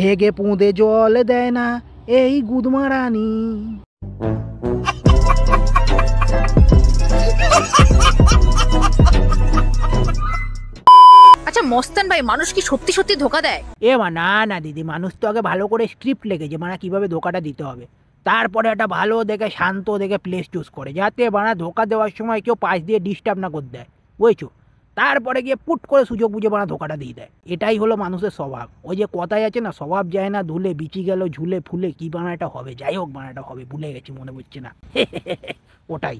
হেগে পুঁদে জল দেয় না এই গুদমারানি। আচ্ছা মস্তান ভাই, মানুষ কি সত্যি সত্যি ধোকা দেয়? না না দিদি, মানুষ তো আগে ভালো করে স্ক্রিপ্ট লেগেছে মানে কিভাবে ধোকাটা দিতে হবে, তারপরে একটা ভালো দেখে শান্ত দেখে প্লেস চুজ করে, যাতে বানা ধোকা দেওয়ার সময় কেউ পাশ দিয়ে ডিস্টার্ব না করতে দেয়, বুঝছো? তারপরে গিয়ে পুট করে সুযোগ বুঝে বানা ধোকাটা দিয়ে দেয়। এটাই হলো মানুষের স্বভাব। ওই যে কথাই আছে না, স্বভাব যায় না ধুলে, বিচি গেল ঝুলে ফুলে, কি বানাটা হবে, যাই হোক বানাটা হবে, ভুলে গেছি, মনে পড়ছে না। ওটাই।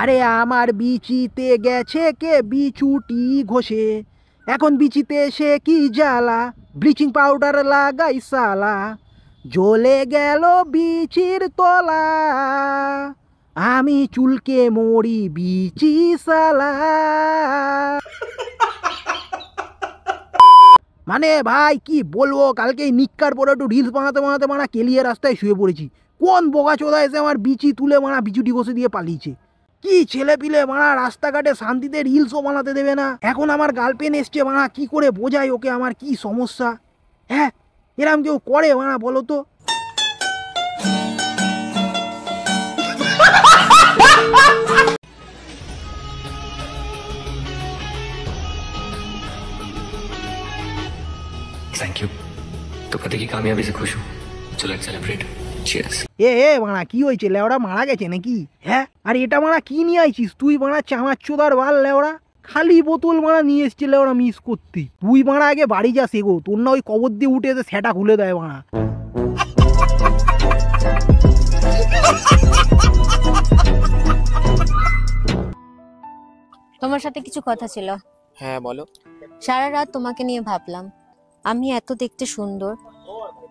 আরে আমার বিচিতে গেছে কে বিচুটি ঘষে, এখন বিচিতে এসে কি জ্বালা, ব্লিচিং পাউডার লাগাই সালা, জ্বলে গেল বিচির তলা, আমি চুলকে মরি বিচি সালা। মানে ভাই কি বলবো, কালকে নিক্কার পরে একটু রিলস বানাতে বানাতে মারা কেলিয়ে রাস্তায় শুয়ে পড়েছি। কোন বোকা চোদা এসে আমার বিচি তুলে মারা বিচুটি ঘষে দিয়ে পালিয়েছে। কি ছেলে পিলে মারা রাস্তাঘাটে শান্তিতে রিলসও বানাতে দেবে না। এখন আমার গার্লফ্রেন্ড এসছে মারা, কি করে বোঝাই ওকে আমার কি সমস্যা? হ্যাঁ, এরম কেউ করে মারা বলো তো? Thank you. तो पति की कामयाबी से खुश हूँ। So let's celebrate. Cheers. মারা কি হয়েছে, লেওড়া মারা গেছে নাকি? হ্যাঁ, আর এটা মারা কি নিয়ে আইছিস তুই? মারা চামাচ্চোদার বাল লেওড়া, খালি বোতল মারা নিয়ে এসছে লেওড়া মিস করতে। তুই মারা আগে বাড়ি যা সেগো, তোর না ওই কবর দিয়ে উঠে এসে সেটা খুলে দেয় মারা। তোমার সাথে কিছু কথা ছিল। হ্যাঁ বলো। সারা রাত তোমাকে নিয়ে ভাবলাম, আমি এত দেখতে সুন্দর,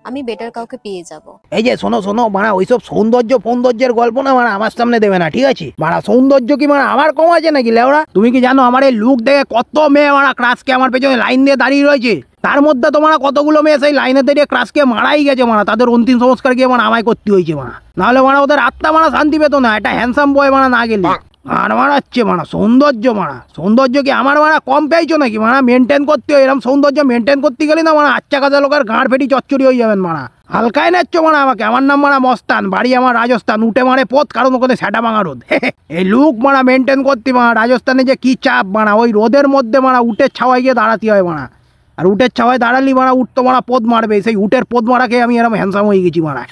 আমি বেটার কাউকে পেয়ে যাব। এই যে শোনো শোনো মারা, ওইসব সৌন্দর্যের গল্প না মারা আমার সামনে দেবে না, ঠিক আছে? মারা সৌন্দর্য কি মারা আমার কম আছে নাকি লেওড়া? তুমি কি জানো আমার এই লুক দেখে কত মেয়ে মারা ক্রাশকে আমার পেছনে লাইন দিয়ে দাঁড়িয়ে রয়েছে? তার মধ্যে তো মারা কতগুলো মেয়ে সেই লাইনে দাঁড়িয়ে ক্রাশকে মারাই গেছে মারা, তাদের অন্তিম সংস্কার গিয়ে মারা আমায় করতে হয়েছে মারা, নাহলে মারা ওদের আত্মা মারা শান্তি পেত না। একটা হ্যান্ডসাম বয় মারা না গেলে আর মারাচ্ছে মারা সৌন্দর্য কি আমার মারা কম পেয়েছো নাকি? মারা মেনটেন করতে হয়, এরকম সৌন্দর্য মেনটেন করতে গেলে না মারা আচ্ছা কাজা লোকের গাঁড় ফেটি চচ্চড়ি হয়ে যাবেন মারা। হালকায় নাচ্ছ মারা আমাকে, আমার নাম মারা মস্তান, বাড়ি আমার রাজস্থান, উঠে মারে পথ কারণ ওখানে সেটা ভাঙা রোদ। এই লুক মারা মেনটেন করতে মারা রাজস্থানে যে কি চাপ মারা, ওই রোদের মধ্যে মারা উটের ছাওয়ায় গিয়ে দাঁড়াতে হয় মারা, আর উটের ছাওয়ায় দাঁড়ালি মারা উঠ তো মারা পদ মারবে, সেই উটের পদ মারা খেয়ে আমি এরকম হ্যান্ডসাম হয়ে গেছি মারা।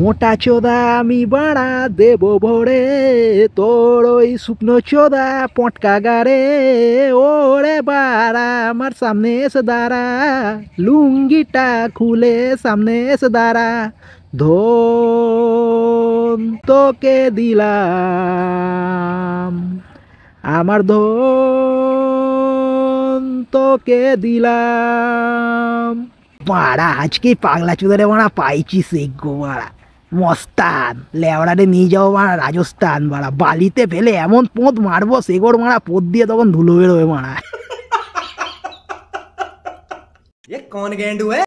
মোটা চোদা আমি বাড়া দেব ভরে, তোর ওই শুকনো চোদা পটকা গারে, ওরে বাড়া আমার সামনে এসে দাঁড়া, লুঙ্গিটা খুলে সামনে এসে দাঁড়া, ধন তোকে দিলাম, আমার ধন তোকে দিলাম। মারা আজকে পাগলা চোদারে মারা পাইছি সেগো মারা মস্তান, লেওড়ারে নিয়ে যাবো মারা রাজস্থান মারা, বালিতে ফেলে এমন পোঁত মারবো সেগোর মারা, পোঁত দিয়ে তখন ধুলো বেরোবে মারা। ये कौन गेंडू है?